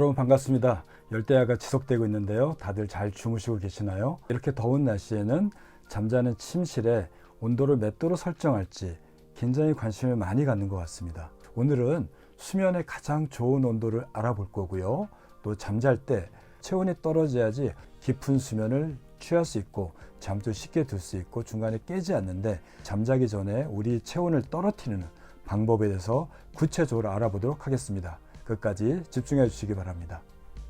여러분 반갑습니다. 열대야가 지속되고 있는데요. 다들 잘 주무시고 계시나요? 이렇게 더운 날씨에는 잠자는 침실에 온도를 몇 도로 설정할지 굉장히 관심을 많이 갖는 것 같습니다. 오늘은 수면에 가장 좋은 온도를 알아볼 거고요. 또 잠잘 때 체온이 떨어져야지 깊은 수면을 취할 수 있고 잠도 쉽게 들 수 있고 중간에 깨지 않는데 잠자기 전에 우리 체온을 떨어뜨리는 방법에 대해서 구체적으로 알아보도록 하겠습니다. 끝까지 집중해 주시기 바랍니다.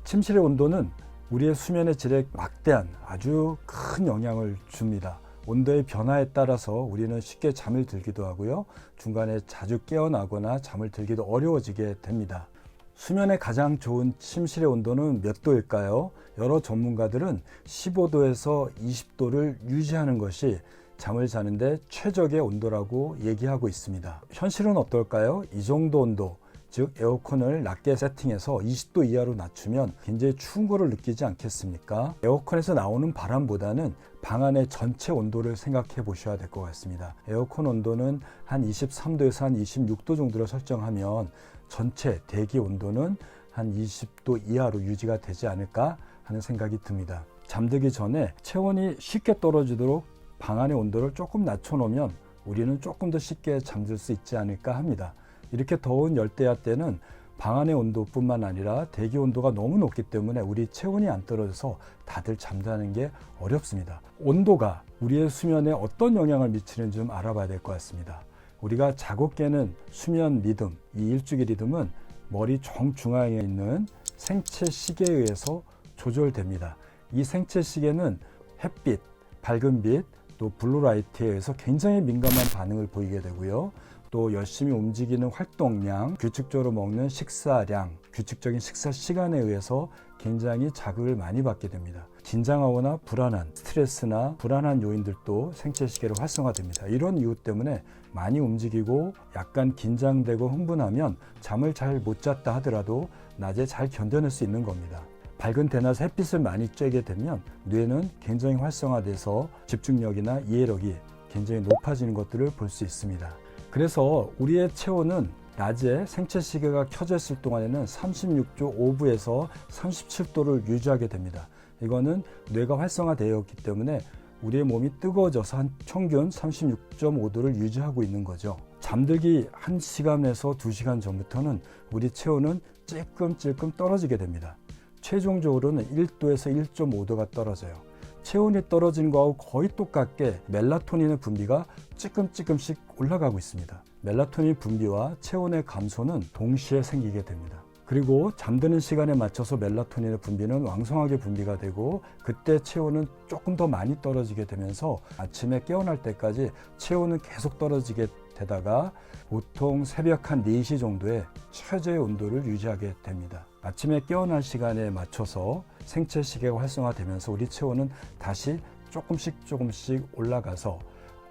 침실의 온도는 우리의 수면의 질에 막대한 아주 큰 영향을 줍니다. 온도의 변화에 따라서 우리는 쉽게 잠을 들기도 하고요. 중간에 자주 깨어나거나 잠을 들기도 어려워지게 됩니다. 수면에 가장 좋은 침실의 온도는 몇 도일까요? 여러 전문가들은 15도에서 20도를 유지하는 것이 잠을 자는데 최적의 온도라고 얘기하고 있습니다. 현실은 어떨까요? 이 정도 온도, 즉 에어컨을 낮게 세팅해서 20도 이하로 낮추면 굉장히 추운 거를 느끼지 않겠습니까? 에어컨에서 나오는 바람보다는 방 안의 전체 온도를 생각해 보셔야 될 것 같습니다. 에어컨 온도는 한 23도에서 한 26도 정도로 설정하면 전체 대기 온도는 한 20도 이하로 유지가 되지 않을까 하는 생각이 듭니다. 잠들기 전에 체온이 쉽게 떨어지도록 방 안의 온도를 조금 낮춰 놓으면 우리는 조금 더 쉽게 잠들 수 있지 않을까 합니다. 이렇게 더운 열대야 때는 방 안의 온도뿐만 아니라 대기 온도가 너무 높기 때문에 우리 체온이 안 떨어져서 다들 잠자는 게 어렵습니다. 온도가 우리의 수면에 어떤 영향을 미치는지 좀 알아봐야 될 것 같습니다. 우리가 자고 깨는 수면 리듬, 이 일주기 리듬은 머리 정중앙에 있는 생체 시계에 의해서 조절됩니다. 이 생체 시계는 햇빛, 밝은 빛, 또 블루라이트에 의해서 굉장히 민감한 반응을 보이게 되고요. 또 열심히 움직이는 활동량, 규칙적으로 먹는 식사량, 규칙적인 식사 시간에 의해서 굉장히 자극을 많이 받게 됩니다. 긴장하거나 불안한, 스트레스나 불안한 요인들도 생체 시계로 활성화됩니다. 이런 이유 때문에 많이 움직이고 약간 긴장되고 흥분하면 잠을 잘 못 잤다 하더라도 낮에 잘 견뎌낼 수 있는 겁니다. 밝은 대낮에 햇빛을 많이 쬐게 되면 뇌는 굉장히 활성화돼서 집중력이나 이해력이 굉장히 높아지는 것들을 볼 수 있습니다. 그래서 우리의 체온은 낮에 생체 시계가 켜져 있을 동안에는 36도 5부에서 37도를 유지하게 됩니다. 이거는 뇌가 활성화되어 있기 때문에 우리의 몸이 뜨거워져서 한 평균 36.5도를 유지하고 있는 거죠. 잠들기 1시간에서 2시간 전부터는 우리 체온은 찔끔찔끔 떨어지게 됩니다. 최종적으로는 1도에서 1.5도가 떨어져요. 체온이 떨어지는 거하고 거의 똑같게 멜라토닌의 분비가 찌끔찌끔씩 올라가고 있습니다. 멜라토닌 분비와 체온의 감소는 동시에 생기게 됩니다. 그리고 잠드는 시간에 맞춰서 멜라토닌의 분비는 왕성하게 분비가 되고 그때 체온은 조금 더 많이 떨어지게 되면서 아침에 깨어날 때까지 체온은 계속 떨어지게 되다가 보통 새벽 한 4시 정도에 최저의 온도를 유지하게 됩니다. 아침에 깨어날 시간에 맞춰서 생체 시계가 활성화되면서 우리 체온은 다시 조금씩 올라가서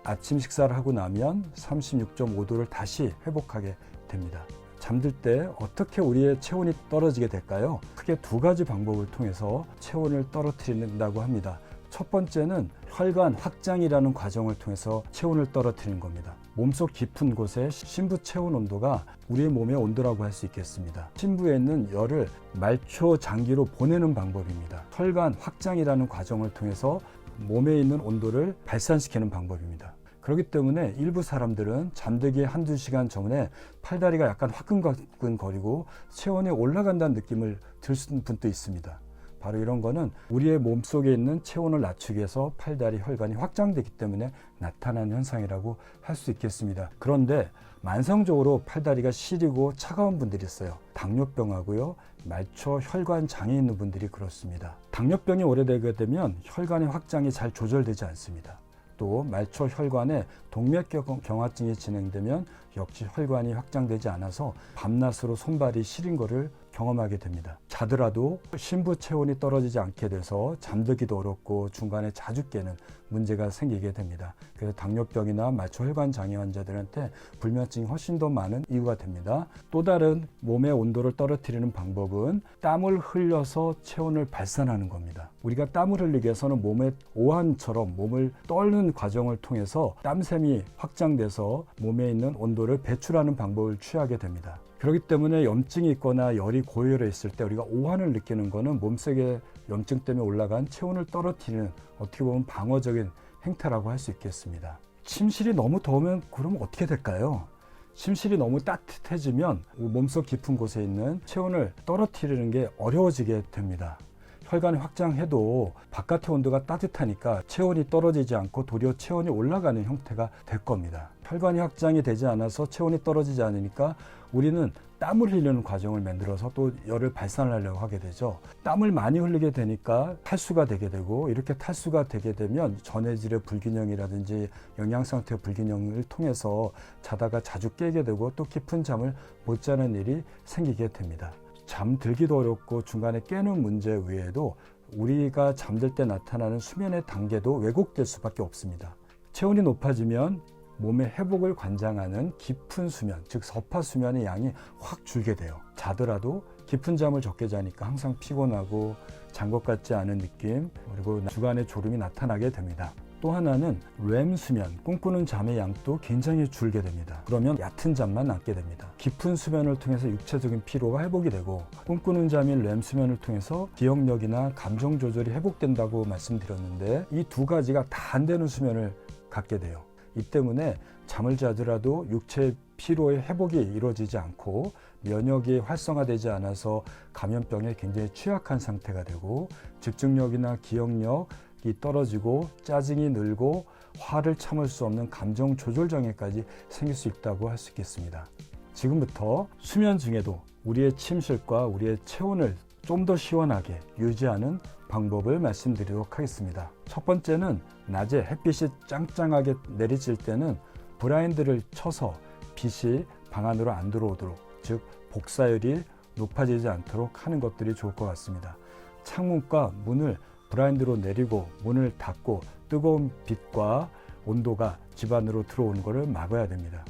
아침 식사를 하고 나면 36.5도를 다시 회복하게 됩니다. 잠들 때 어떻게 우리의 체온이 떨어지게 될까요? 크게 두 가지 방법을 통해서 체온을 떨어뜨린다고 합니다. 첫 번째는 혈관 확장이라는 과정을 통해서 체온을 떨어뜨리는 겁니다. 몸속 깊은 곳에 심부 체온 온도가 우리의 몸의 온도라고 할 수 있겠습니다. 심부에 있는 열을 말초 장기로 보내는 방법입니다. 혈관 확장이라는 과정을 통해서 몸에 있는 온도를 발산시키는 방법입니다. 그렇기 때문에 일부 사람들은 잠들기 1-2시간 전에 팔다리가 약간 화끈화끈거리고 체온이 올라간다는 느낌을 들 분도 있습니다. 바로 이런 거는 우리의 몸속에 있는 체온을 낮추기 위해서 팔다리 혈관이 확장되기 때문에 나타나는 현상이라고 할 수 있겠습니다. 그런데 만성적으로 팔다리가 시리고 차가운 분들이 있어요. 당뇨병하고요, 말초 혈관 장애 있는 분들이 그렇습니다. 당뇨병이 오래되게 되면 혈관의 확장이 잘 조절되지 않습니다. 또 말초 혈관에 동맥경화증이 진행되면 역시 혈관이 확장되지 않아서 밤낮으로 손발이 시린 것을 경험하게 됩니다. 자더라도 심부 체온이 떨어지지 않게 돼서 잠들기도 어렵고 중간에 자주 깨는 문제가 생기게 됩니다. 그래서 당뇨병이나 말초혈관 장애 환자들한테 불면증이 훨씬 더 많은 이유가 됩니다. 또 다른 몸의 온도를 떨어뜨리는 방법은 땀을 흘려서 체온을 발산하는 겁니다. 우리가 땀을 흘리기 위해서는 몸의 오한처럼 몸을 떨는 과정을 통해서 땀샘이 확장돼서 몸에 있는 온도를 배출하는 방법을 취하게 됩니다. 그렇기 때문에 염증이 있거나 열이 고열해 있을 때 우리가 오한을 느끼는 것은 몸속에 염증 때문에 올라간 체온을 떨어뜨리는 어떻게 보면 방어적인 행태라고 할 수 있겠습니다. 침실이 너무 더우면 그럼 어떻게 될까요? 침실이 너무 따뜻해지면 몸속 깊은 곳에 있는 체온을 떨어뜨리는 게 어려워지게 됩니다. 혈관이 확장해도 바깥의 온도가 따뜻하니까 체온이 떨어지지 않고 도리어 체온이 올라가는 형태가 될 겁니다. 혈관이 확장이 되지 않아서 체온이 떨어지지 않으니까 우리는 땀을 흘리는 과정을 만들어서 또 열을 발산하려고 하게 되죠. 땀을 많이 흘리게 되니까 탈수가 되게 되고, 이렇게 탈수가 되게 되면 전해질의 불균형이라든지 영양상태의 불균형을 통해서 자다가 자주 깨게 되고 또 깊은 잠을 못 자는 일이 생기게 됩니다. 잠들기도 어렵고 중간에 깨는 문제 외에도 우리가 잠들 때 나타나는 수면의 단계도 왜곡될 수밖에 없습니다. 체온이 높아지면 몸의 회복을 관장하는 깊은 수면, 즉 서파 수면의 양이 확 줄게 돼요. 자더라도 깊은 잠을 적게 자니까 항상 피곤하고 잔 것 같지 않은 느낌, 그리고 주간에 졸음이 나타나게 됩니다. 또 하나는 REM 수면, 꿈꾸는 잠의 양도 굉장히 줄게 됩니다. 그러면 얕은 잠만 남게 됩니다. 깊은 수면을 통해서 육체적인 피로가 회복이 되고, 꿈꾸는 잠인 REM 수면을 통해서 기억력이나 감정 조절이 회복된다고 말씀드렸는데, 이 두 가지가 다 안 되는 수면을 갖게 돼요. 이 때문에 잠을 자더라도 육체 피로의 회복이 이루어지지 않고 면역이 활성화되지 않아서 감염병에 굉장히 취약한 상태가 되고, 집중력이나 기억력이 떨어지고 짜증이 늘고 화를 참을 수 없는 감정 조절 장애까지 생길 수 있다고 할 수 있겠습니다. 지금부터 수면 중에도 우리의 침실과 우리의 체온을 좀 더 시원하게 유지하는 방법을 말씀드리도록 하겠습니다. 첫 번째는 낮에 햇빛이 짱짱하게 내리칠 때는 블라인드를 쳐서 빛이 방 안으로 안 들어오도록, 즉 복사율이 높아지지 않도록 하는 것들이 좋을 것 같습니다. 창문과 문을 블라인드로 내리고 문을 닫고 뜨거운 빛과 온도가 집 안으로 들어오는 것을 막아야 됩니다.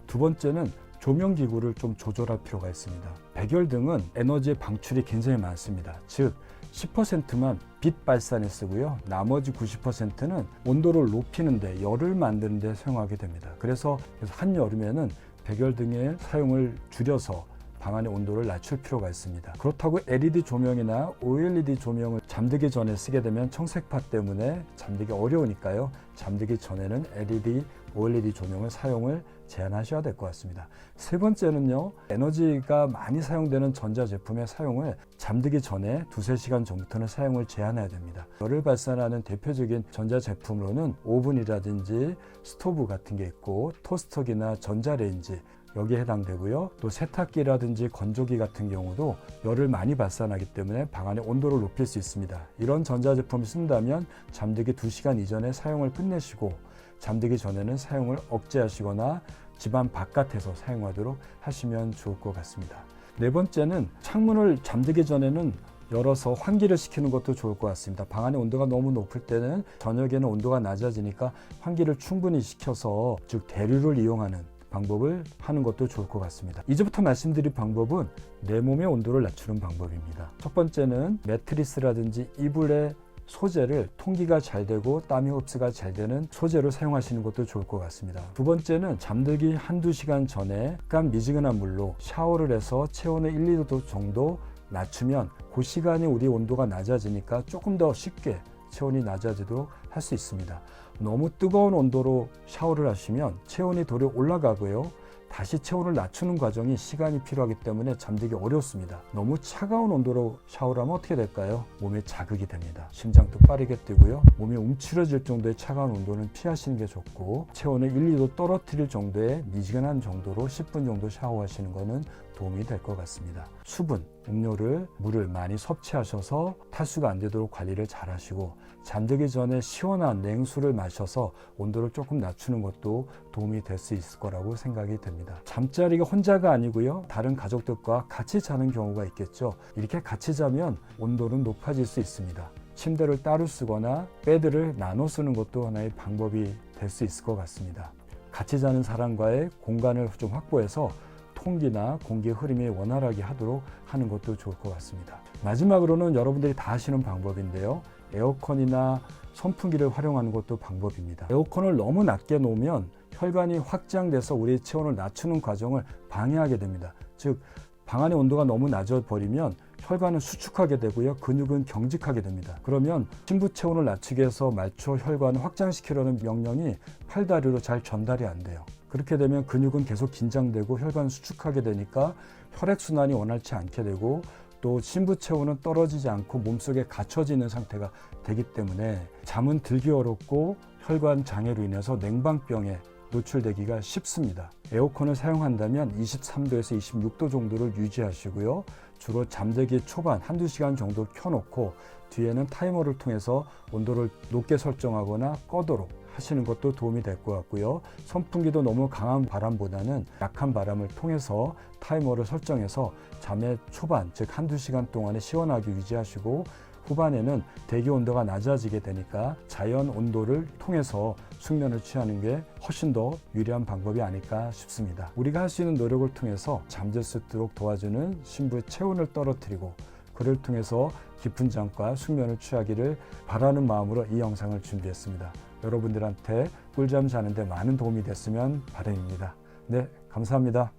두 번째는 조명기구를 좀 조절할 필요가 있습니다. 백열등은 에너지 방출이 굉장히 많습니다. 즉 10%만 빛 발산에 쓰고요, 나머지 90%는 온도를 높이는 데, 열을 만드는 데 사용하게 됩니다. 그래서 한여름에는 백열등의 사용을 줄여서 방 안의 온도를 낮출 필요가 있습니다. 그렇다고 LED 조명이나 OLED 조명을 잠들기 전에 쓰게 되면 청색파 때문에 잠들기 어려우니까요, 잠들기 전에는 LED, OLED 조명을 사용을 제한하셔야 될 것 같습니다. 세 번째는요, 에너지가 많이 사용되는 전자제품의 사용을 잠들기 전에 2-3시간 전부터는 사용을 제한해야 됩니다. 열을 발산하는 대표적인 전자제품으로는 오븐이라든지 스토브 같은 게 있고, 토스터기나 전자레인지, 여기에 해당되고요. 또 세탁기라든지 건조기 같은 경우도 열을 많이 발산하기 때문에 방 안의 온도를 높일 수 있습니다. 이런 전자제품을 쓴다면 잠들기 2시간 이전에 사용을 끝내시고, 잠들기 전에는 사용을 억제하시거나 집안 바깥에서 사용하도록 하시면 좋을 것 같습니다. 네 번째는 창문을 잠들기 전에는 열어서 환기를 시키는 것도 좋을 것 같습니다. 방 안의 온도가 너무 높을 때는 저녁에는 온도가 낮아지니까 환기를 충분히 시켜서, 즉 대류를 이용하는 방법을 하는 것도 좋을 것 같습니다. 이제부터 말씀드릴 방법은 내 몸의 온도를 낮추는 방법입니다. 첫 번째는 매트리스라든지 이불의 소재를 통기가 잘 되고 땀이 흡수가 잘 되는 소재로 사용하시는 것도 좋을 것 같습니다. 두 번째는 잠들기 1-2시간 전에 약간 미지근한 물로 샤워를 해서 체온을 1-2도 정도 낮추면 그 시간에 우리 온도가 낮아지니까 조금 더 쉽게 체온이 낮아지도록 할 수 있습니다. 너무 뜨거운 온도로 샤워를 하시면 체온이 도리어 올라가고요, 다시 체온을 낮추는 과정이 시간이 필요하기 때문에 잠들기 어렵습니다. 너무 차가운 온도로 샤워를 하면 어떻게 될까요? 몸에 자극이 됩니다. 심장도 빠르게 뛰고요, 몸이 움츠러질 정도의 차가운 온도는 피하시는 게 좋고, 체온을 1-2도 떨어뜨릴 정도의 미지근한 정도로 10분 정도 샤워하시는 것은 도움이 될 것 같습니다. 수분, 음료를, 물을 많이 섭취하셔서 탈수가 안 되도록 관리를 잘 하시고, 잠들기 전에 시원한 냉수를 마셔서 온도를 조금 낮추는 것도 도움이 될 수 있을 거라고 생각이 됩니다. 잠자리가 혼자가 아니고요, 다른 가족들과 같이 자는 경우가 있겠죠. 이렇게 같이 자면 온도는 높아질 수 있습니다. 침대를 따로 쓰거나 베드를 나눠 쓰는 것도 하나의 방법이 될 수 있을 것 같습니다. 같이 자는 사람과의 공간을 좀 확보해서 통기나 공기 흐름이 원활하게 하도록 하는 것도 좋을 것 같습니다. 마지막으로는 여러분들이 다 하시는 방법인데요, 에어컨이나 선풍기를 활용하는 것도 방법입니다. 에어컨을 너무 낮게 놓으면 혈관이 확장돼서 우리 체온을 낮추는 과정을 방해하게 됩니다. 즉 방 안의 온도가 너무 낮아 버리면 혈관은 수축하게 되고요. 근육은 경직하게 됩니다. 그러면 심부 체온을 낮추기 위해서 말초 혈관을 확장시키려는 명령이 팔다리로 잘 전달이 안 돼요. 그렇게 되면 근육은 계속 긴장되고 혈관 수축하게 되니까 혈액순환이 원활치 않게 되고 또 심부 체온은 떨어지지 않고 몸속에 갇혀져 있는 상태가 되기 때문에 잠은 들기 어렵고 혈관 장애로 인해서 냉방병에 노출되기가 쉽습니다. 에어컨을 사용한다면 23도에서 26도 정도를 유지하시고요. 주로 잠들기 초반 한두 시간 정도 켜놓고 뒤에는 타이머를 통해서 온도를 높게 설정하거나 꺼도록 하시는 것도 도움이 될 것 같고요. 선풍기도 너무 강한 바람보다는 약한 바람을 통해서 타이머를 설정해서 잠의 초반, 즉 한두 시간 동안에 시원하게 유지하시고 후반에는 대기 온도가 낮아지게 되니까 자연 온도를 통해서 숙면을 취하는 게 훨씬 더 유리한 방법이 아닐까 싶습니다. 우리가 할 수 있는 노력을 통해서 잠들 수 있도록 도와주는 심부 체온을 떨어뜨리고 그를 통해서 깊은 잠과 숙면을 취하기를 바라는 마음으로 이 영상을 준비했습니다. 여러분들한테 꿀잠 자는 데 많은 도움이 됐으면 바람입니다. 네, 감사합니다.